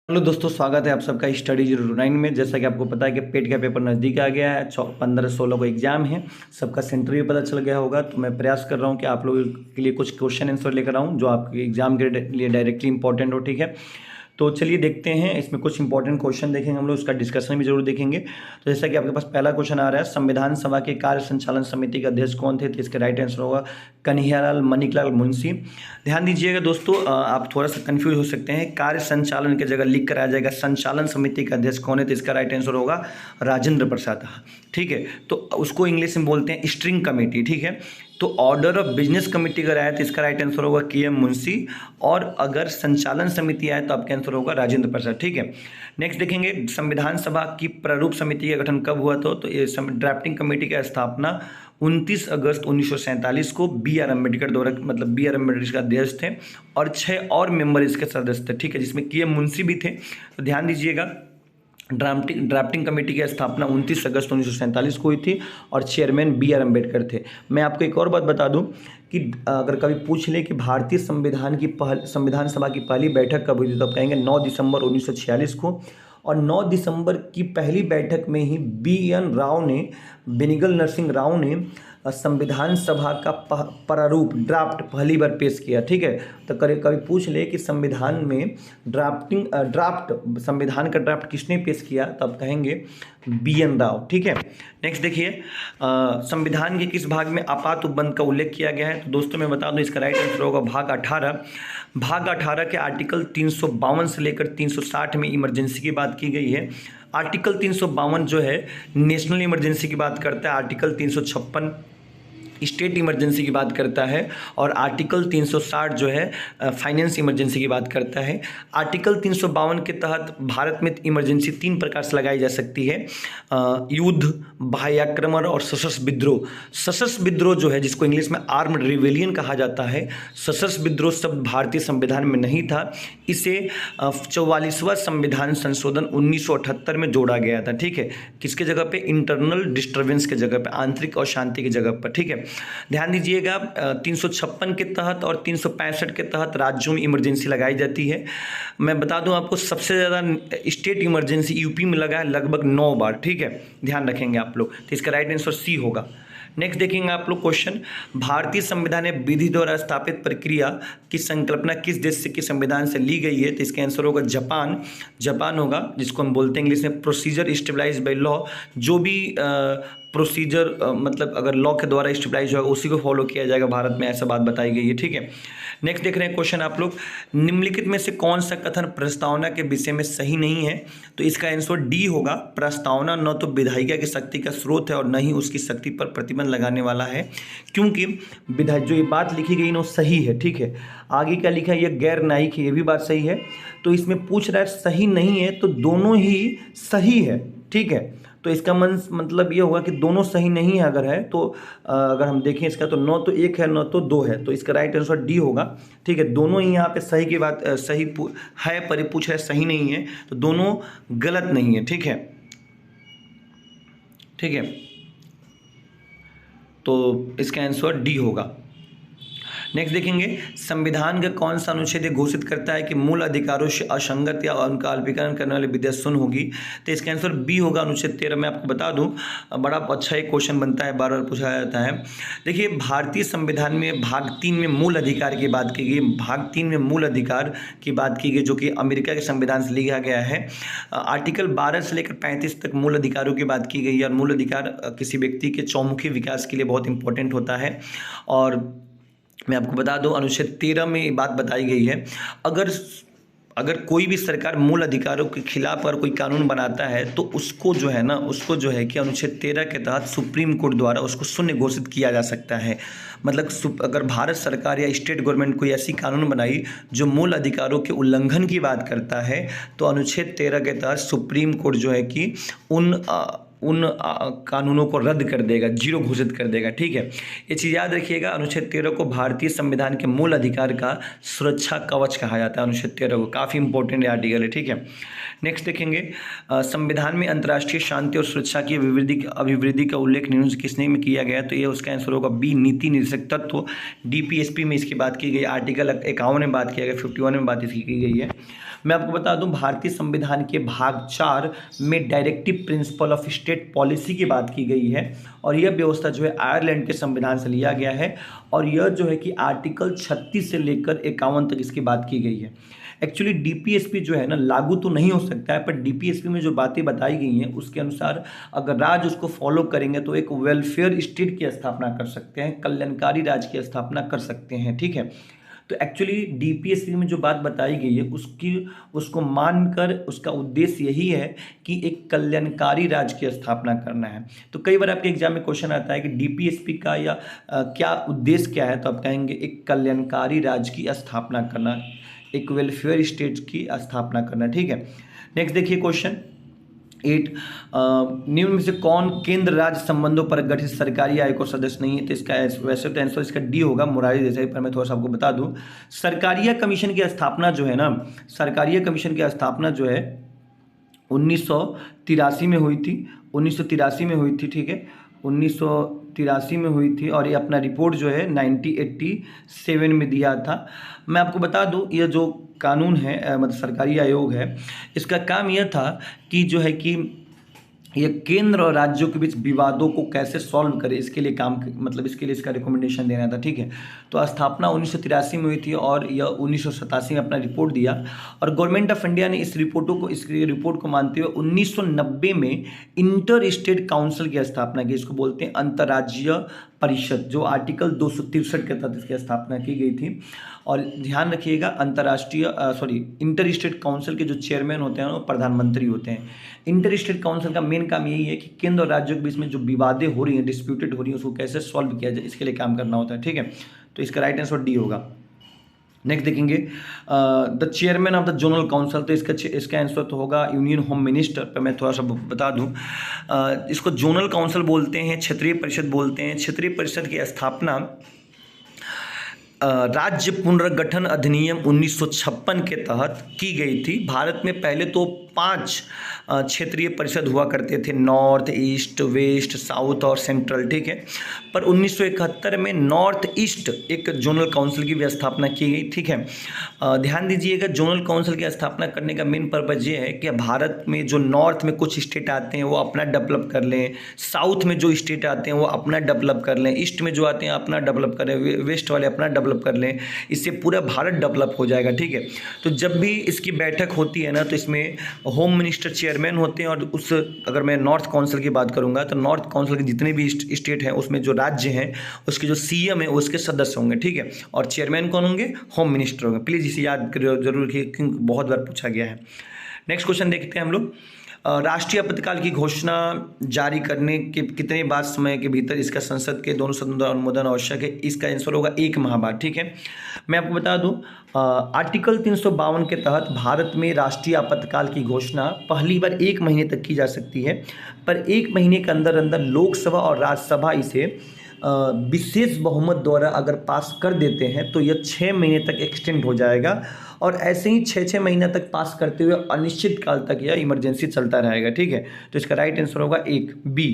Hello दोस्तों, स्वागत है आप सबका स्टडी 09 में। जैसा कि आपको पता है कि पेट का पेपर नज़दीक आ गया है। 15-16 को एग्जाम है। सबका सेंटर भी पता चल गया होगा। तो मैं प्रयास कर रहा हूं कि आप लोगों के लिए कुछ क्वेश्चन आंसर लेकर आऊं जो आपके एग्जाम के लिए डायरेक्टली इंपॉर्टेंट हो। ठीक है, तो चलिए देखते हैं। इसमें कुछ इंपॉर्टेंट क्वेश्चन देखेंगे हम लोग, उसका डिस्कशन भी जरूर देखेंगे। तो जैसा कि आपके पास पहला क्वेश्चन आ रहा है, संविधान सभा के कार्य संचालन समिति के अध्यक्ष कौन थे? तो इसका राइट आंसर होगा कन्हैयालाल मणिकलाल मुंशी। ध्यान दीजिएगा दोस्तों, आप थोड़ा सा कंफ्यूज हो सकते हैं। कार्य संचालन की जगह लिख कर आ जाएगा संचालन समिति का अध्यक्ष कौन है, तो इसका राइट आंसर होगा राजेंद्र प्रसाद। ठीक है, तो उसको इंग्लिश में बोलते हैं स्ट्रिंग कमेटी। ठीक है, तो ऑर्डर ऑफ बिजनेस कमेटी अगर आए तो इसका राइट आंसर होगा के एम मुंशी, और अगर संचालन समिति आए तो आपका आंसर होगा राजेंद्र प्रसाद। ठीक है, नेक्स्ट देखेंगे, संविधान सभा की प्रारूप समिति का गठन कब हुआ था? तो ये ड्राफ्टिंग कमेटी की स्थापना 29 अगस्त 1947 को बी आर अम्बेडकर द्वारा, मतलब बी आर अम्बेडकर इसका अध्यक्ष थे और 6 और मेंबर इसके सदस्य थे। ठीक है, जिसमें के एम मुंशी भी थे। तो ध्यान दीजिएगा, ड्राफ्टिंग कमेटी की स्थापना 29 अगस्त 1947 को हुई थी और चेयरमैन बी आर अम्बेडकर थे। मैं आपको एक और बात बता दूं कि अगर कभी पूछ ले कि भारतीय संविधान सभा की पहली बैठक कब हुई थी, तो आप कहेंगे 9 दिसंबर 1946 को। और 9 दिसंबर की पहली बैठक में ही बी एन राव ने, बेनिगल नरसिंह राव ने संविधान सभा का प्रारूप ड्राफ्ट पहली बार पेश किया। ठीक है, तो कभी पूछ ले कि संविधान में संविधान का ड्राफ्ट किसने पेश किया, तो आप कहेंगे बी एन राव। ठीक है, नेक्स्ट देखिए, संविधान के किस भाग में आपात उपबंध का उल्लेख किया गया है? तो दोस्तों मैं बता दूं, इसका राइट आंसर होगा भाग 18। भाग 18 के आर्टिकल 352 से लेकर 360 में इमरजेंसी की बात की गई है। आर्टिकल 352 जो है नेशनल इमरजेंसी की बात करता है, आर्टिकल 356 स्टेट इमरजेंसी की बात करता है, और आर्टिकल 360 जो है फाइनेंस इमरजेंसी की बात करता है। आर्टिकल 352 के तहत भारत में इमरजेंसी 3 प्रकार से लगाई जा सकती है, युद्ध, बाह्य आक्रमण और सशस्त्र विद्रोह। सशस्त्र विद्रोह जो है, जिसको इंग्लिश में आर्म्ड रिवेलियन कहा जाता है, सशस्त्र विद्रोह शब्द भारतीय संविधान में नहीं था। इसे 44वां संविधान संशोधन 1978 में जोड़ा गया था। ठीक है, किसके जगह पे? इंटरनल डिस्टर्बेंस के जगह पे, आंतरिक अशांति की जगह पर। ठीक है, ध्यान दीजिएगा, 356 के तहत और 365 के तहत राज्यों में इमरजेंसी लगाई जाती है। मैं बता दूं आपको, सबसे ज़्यादा स्टेट इमरजेंसी यूपी में लगा है, लगभग 9 बार। ठीक है, ध्यान रखेंगे आप लोग। तो इसका राइट आंसर सी होगा। नेक्स्ट देखेंगे आप लोग क्वेश्चन, भारतीय संविधान विधि द्वारा स्थापित प्रक्रिया की संकल्पना किस देश के संविधान से ली गई है? तो इसका आंसर होगा जापान होगा, जिसको हम बोलते हैं इंग्लिश में प्रोसीजर स्टेबलाइज बाय लॉ। जो भी प्रोसीजर मतलब अगर लॉ के द्वारा स्टेबलाइज होगा उसी को फॉलो किया जाएगा भारत में, ऐसा बात बताई गई है। ठीक है, नेक्स्ट देख रहे हैं क्वेश्चन आप लोग, निम्नलिखित में से कौन सा कथन प्रस्तावना के विषय में सही नहीं है? तो इसका आंसर डी होगा, प्रस्तावना न तो विधायिका की शक्ति का स्रोत है और न ही उसकी शक्ति पर प्रतिबंध लगाने वाला है, क्योंकि जो ये बात लिखी गई ना वो सही है। ठीक है, आगे क्या लिखा है, ये गैर न्यायिक है, ये भी बात सही है। तो इसमें पूछ रहा है सही नहीं है, तो दोनों ही सही है। ठीक है, तो इसका मतलब ये होगा कि दोनों सही नहीं है अगर है तो, अगर हम देखें इसका, तो न तो एक है न तो 2 है, तो इसका राइट आंसर डी होगा। ठीक है, दोनों ही यहाँ पे सही की बात सही है, पर पूछ रहा है सही नहीं है, तो दोनों गलत नहीं है। ठीक है, ठीक है, तो इसका आंसर डी होगा। नेक्स्ट देखेंगे, संविधान का कौन सा अनुच्छेद घोषित करता है कि मूल अधिकारों से असंगत या उनका अल्पीकरण करने वाली विधेयक शून्य होगी? तो इसका आंसर बी होगा, अनुच्छेद 13। मैं आपको बता दूं, बड़ा अच्छा एक क्वेश्चन बनता है, बार बार पूछा जाता है। देखिए, भारतीय संविधान में भाग 3 में मूल अधिकार की बात की गई, भाग 3 में मूल अधिकार की बात की गई, जो कि अमेरिका के संविधान से लिया गया है। आर्टिकल 12 से लेकर 35 तक मूल अधिकारों की बात की गई है, और मूल अधिकार किसी व्यक्ति के चौमुखी विकास के लिए बहुत इंपॉर्टेंट होता है। और मैं आपको बता दूं, अनुच्छेद 13 में ये बात बताई गई है, अगर कोई भी सरकार मूल अधिकारों के खिलाफ अगर कोई कानून बनाता है तो उसको जो है कि अनुच्छेद 13 के तहत सुप्रीम कोर्ट द्वारा उसको शून्य घोषित किया जा सकता है। मतलब अगर भारत सरकार या स्टेट गवर्नमेंट कोई ऐसी कानून बनाई जो मूल अधिकारों के उल्लंघन की बात करता है, तो अनुच्छेद 13 के तहत सुप्रीम कोर्ट जो है कि उन कानूनों को रद्द कर देगा, जीरो घोषित कर देगा। ठीक है, ये चीज़ याद रखिएगा। अनुच्छेद 13 को भारतीय संविधान के मूल अधिकार का सुरक्षा कवच कहा जाता है। अनुच्छेद 13 को काफ़ी इंपॉर्टेंट आर्टिकल है। ठीक है, नेक्स्ट देखेंगे, संविधान में अंतर्राष्ट्रीय शांति और सुरक्षा की अभिवृद्धि का उल्लेख निम्न किसने में किया गया? तो ये उसका आंसर होगा बी, नीति निर्देशक तत्व। DPSP में इसकी बात की गई, आर्टिकल 51 में बात किया गया, 51 में बात इसकी की गई है। मैं आपको बता दूं भारतीय संविधान के भाग 4 में directive principle of state policy की बात की गई है और यह व्यवस्था जो है आयरलैंड के संविधान से लिया गया है और यह जो है कि आर्टिकल 36 से लेकर 51 तक इसकी बात की गई है। एक्चुअली डीपीएसपी जो है ना लागू तो नहीं हो सकता है, पर डीपीएसपी में जो बातें बताई गई हैं उसके अनुसार अगर राज्य उसको फॉलो करेंगे तो एक वेलफेयर स्टेट की स्थापना कर सकते हैं, कल्याणकारी राज्य की स्थापना कर सकते हैं। ठीक है, तो एक्चुअली डीपीएसपी में जो बात बताई गई है उसको मानकर उसका उद्देश्य यही है कि एक कल्याणकारी राज्य की स्थापना करना है। तो कई बार आपके एग्जाम में क्वेश्चन आता है कि डीपीएसपी का या क्या उद्देश्य क्या है, तो आप कहेंगे एक कल्याणकारी राज्य की स्थापना करना, एक वेलफेयर स्टेट की स्थापना करना। ठीक है, नेक्स्ट देखिए क्वेश्चन 8, निम्न में से कौन केंद्र राज्य संबंधों पर गठित सरकारी आयोग का सदस्य नहीं है? तो इसका वैसे तो आंसर इसका डी होगा, मुरारी देसाई, पर मैं थोड़ा सा आपको बता दूं सरकारिया कमीशन की स्थापना जो है ना, सरकारिया कमीशन की स्थापना जो है 1983 में हुई थी, 1983 में हुई थी। ठीक है, 1983 में हुई थी और ये अपना रिपोर्ट जो है 1987 में दिया था। मैं आपको बता दूं ये जो कानून है मतलब सरकारी आयोग है, इसका काम यह था कि जो है कि ये केंद्र और राज्यों के बीच विवादों को कैसे सॉल्व करे, इसके लिए काम मतलब इसके लिए इसका रिकमेंडेशन देना था। ठीक है, तो स्थापना 1983 में हुई थी और यह 1987 में अपना रिपोर्ट दिया और गवर्नमेंट ऑफ इंडिया ने इस रिपोर्ट को मानते हुए 1990 में इंटर स्टेट काउंसिल की स्थापना की। इसको बोलते हैं अंतर्राज्यीय परिषद, जो आर्टिकल 263 के तहत इसकी स्थापना की गई थी। और ध्यान रखिएगा इंटर स्टेट काउंसिल के जो चेयरमैन होते हैं वो प्रधानमंत्री होते हैं। इंटर स्टेट काउंसिल का मेन काम यही है कि केंद्र और राज्यों के बीच में जो विवादें हो रही हैं, डिस्प्यूटेड हो रही हैं, उसको कैसे सॉल्व किया जाए, इसके लिए काम करना होता है। ठीक है, तो इसका राइट आंसर डी होगा। नेक्स्ट देखेंगे the chairman of the general council, तो इसका आंसर तो होगा यूनियन होम मिनिस्टर। पर मैं थोड़ा सा बता दूं इसको जनरल काउंसिल बोलते हैं, क्षेत्रीय परिषद बोलते हैं। क्षेत्रीय परिषद की स्थापना राज्य पुनर्गठन अधिनियम 1956 के तहत की गई थी। भारत में पहले तो 5 क्षेत्रीय परिषद हुआ करते थे, नॉर्थ, ईस्ट, वेस्ट, साउथ और सेंट्रल। ठीक है, पर 1971 में नॉर्थ ईस्ट एक जोनल काउंसिल की भी स्थापना की गई। ठीक है, ध्यान दीजिएगा जोनल काउंसिल की स्थापना करने का मेन पर्पज ये है कि भारत में जो नॉर्थ में कुछ स्टेट आते हैं वो अपना डेवलप कर लें, साउथ में जो स्टेट आते हैं वो अपना डेवलप कर लें, ईस्ट में जो आते हैं अपना डेवलप करें, वेस्ट वाले अपना डेवलप कर लें, इससे पूरा भारत डेवलप हो जाएगा। ठीक है, तो जब भी इसकी बैठक होती है ना तो इसमें होम मिनिस्टर चेयरमैन होते हैं और उस अगर मैं नॉर्थ काउंसिल की बात करूंगा तो नॉर्थ काउंसिल के जितने भी स्टेट हैं उसमें जो राज्य हैं उसके जो सीएम है उसके सदस्य होंगे। ठीक है, और चेयरमैन कौन होंगे? होम मिनिस्टर होंगे। प्लीज़ इसे याद करिए जरूर, क्योंकि बहुत बार पूछा गया है। नेक्स्ट क्वेश्चन देखते हैं हम लोग। राष्ट्रीय आपातकाल की घोषणा जारी करने के कितने बाद समय के भीतर इसका संसद के दोनों सदनों द्वारा अनुमोदन आवश्यक है? इसका आंसर होगा 1 माह बाद। ठीक है, मैं आपको बता दूं आर्टिकल 352 के तहत भारत में राष्ट्रीय आपातकाल की घोषणा पहली बार 1 महीने तक की जा सकती है, पर 1 महीने के अंदर अंदर लोकसभा और राज्यसभा इसे विशेष बहुमत द्वारा अगर पास कर देते हैं तो यह 6 महीने तक एक्सटेंड हो जाएगा और ऐसे ही 6-6 महीना तक पास करते हुए अनिश्चित काल तक यह इमरजेंसी चलता रहेगा। ठीक है, तो इसका राइट आंसर होगा 1 बी।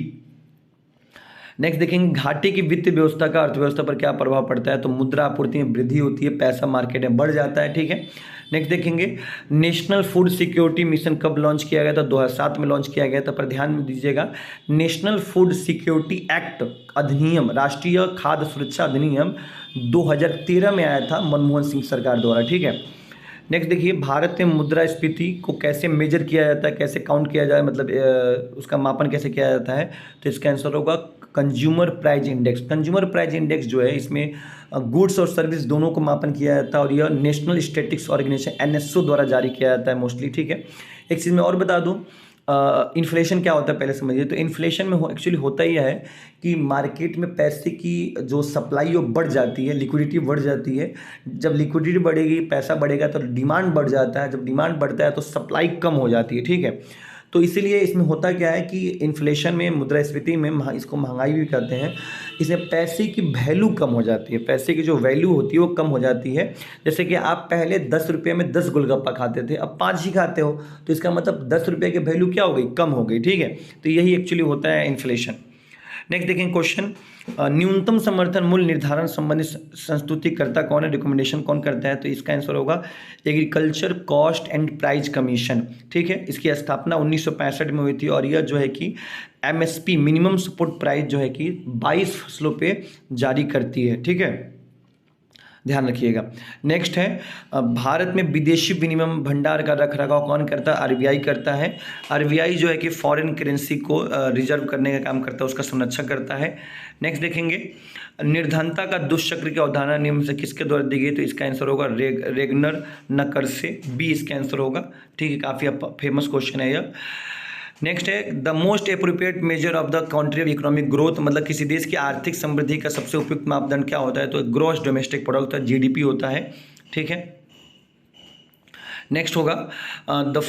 नेक्स्ट देखेंगे घाटे की वित्त व्यवस्था का अर्थव्यवस्था पर क्या प्रभाव पड़ता है? तो मुद्रा आपूर्ति में वृद्धि होती है, पैसा मार्केट में बढ़ जाता है। ठीक है, नेक्स्ट देखेंगे नेशनल फूड सिक्योरिटी मिशन कब लॉन्च किया गया था? 2007 में लॉन्च किया गया था। पर ध्यान दीजिएगा नेशनल फूड सिक्योरिटी एक्ट अधिनियम, राष्ट्रीय खाद्य सुरक्षा अधिनियम 2013 में आया था मनमोहन सिंह सरकार द्वारा। ठीक है, नेक्स्ट देखिए भारत में मुद्रास्फीति को कैसे मेजर किया जाता है, कैसे काउंट किया जाए, मतलब उसका मापन कैसे किया जाता है? तो इसका आंसर होगा consumer price index. Consumer price index जो है इसमें गुड्स और सर्विस दोनों को मापन किया जाता है और यह नेशनल स्टैटिस्टिक्स ऑर्गेनाइजेशन NSO द्वारा जारी किया जाता है मोस्टली। ठीक है, एक चीज़ मैं और बता दूं इन्फ्लेशन क्या होता है पहले समझिए। तो इन्फ्लेशन में एक्चुअली होता ही है कि मार्केट में पैसे की जो सप्लाई वो बढ़ जाती है, लिक्विडिटी बढ़ जाती है। जब लिक्विडिटी बढ़ेगी, पैसा बढ़ेगा तो डिमांड बढ़ जाता है, जब डिमांड बढ़ता है तो सप्लाई कम हो जाती है। ठीक है, तो इसीलिए इसमें होता क्या है कि इन्फ्लेशन में, मुद्रास्फीति में, इसको महंगाई भी कहते हैं, इसमें पैसे की वैल्यू कम हो जाती है, पैसे की जो वैल्यू होती है वो कम हो जाती है। जैसे कि आप पहले 10 रुपये में 10 गोलगप्पा खाते थे, अब 5 ही खाते हो, तो इसका मतलब 10 रुपये की वैल्यू क्या हो गई? कम हो गई। ठीक है, तो यही एक्चुअली होता है इन्फ्लेशन। नेक्स्ट देखेंगे क्वेश्चन, न्यूनतम समर्थन मूल्य निर्धारण संबंधी संस्तुतिकर्ता कौन है, रिकमेंडेशन कौन करता है? तो इसका आंसर होगा agriculture cost and price commission. ठीक है, इसकी स्थापना 1965 में हुई थी और यह जो है कि MSP मिनिमम सपोर्ट प्राइस जो है कि 22 फसलों पे जारी करती है। ठीक है, ध्यान रखिएगा। नेक्स्ट है भारत में विदेशी विनिमय भंडार का रखरखाव कौन करता है? RBI करता है। RBI जो है कि फॉरेन करेंसी को रिजर्व करने का काम करता है, उसका संरक्षण करता है। नेक्स्ट देखेंगे, निर्धनता का दुष्चक्र की अवधारणा निम्न से किसके द्वारा दी गई? तो इसका आंसर होगा रेगनर नकर से, बी इसका आंसर होगा। ठीक है, काफ़ी फेमस क्वेश्चन है यह। नेक्स्ट है the most appropriate measure of the country of economic growth, मतलब किसी देश की आर्थिक समृद्धि का सबसे उपयुक्त मापदंड क्या होता है? तो ग्रॉस डोमेस्टिक प्रोडक्ट GDP होता है। ठीक है, नेक्स्ट होगा द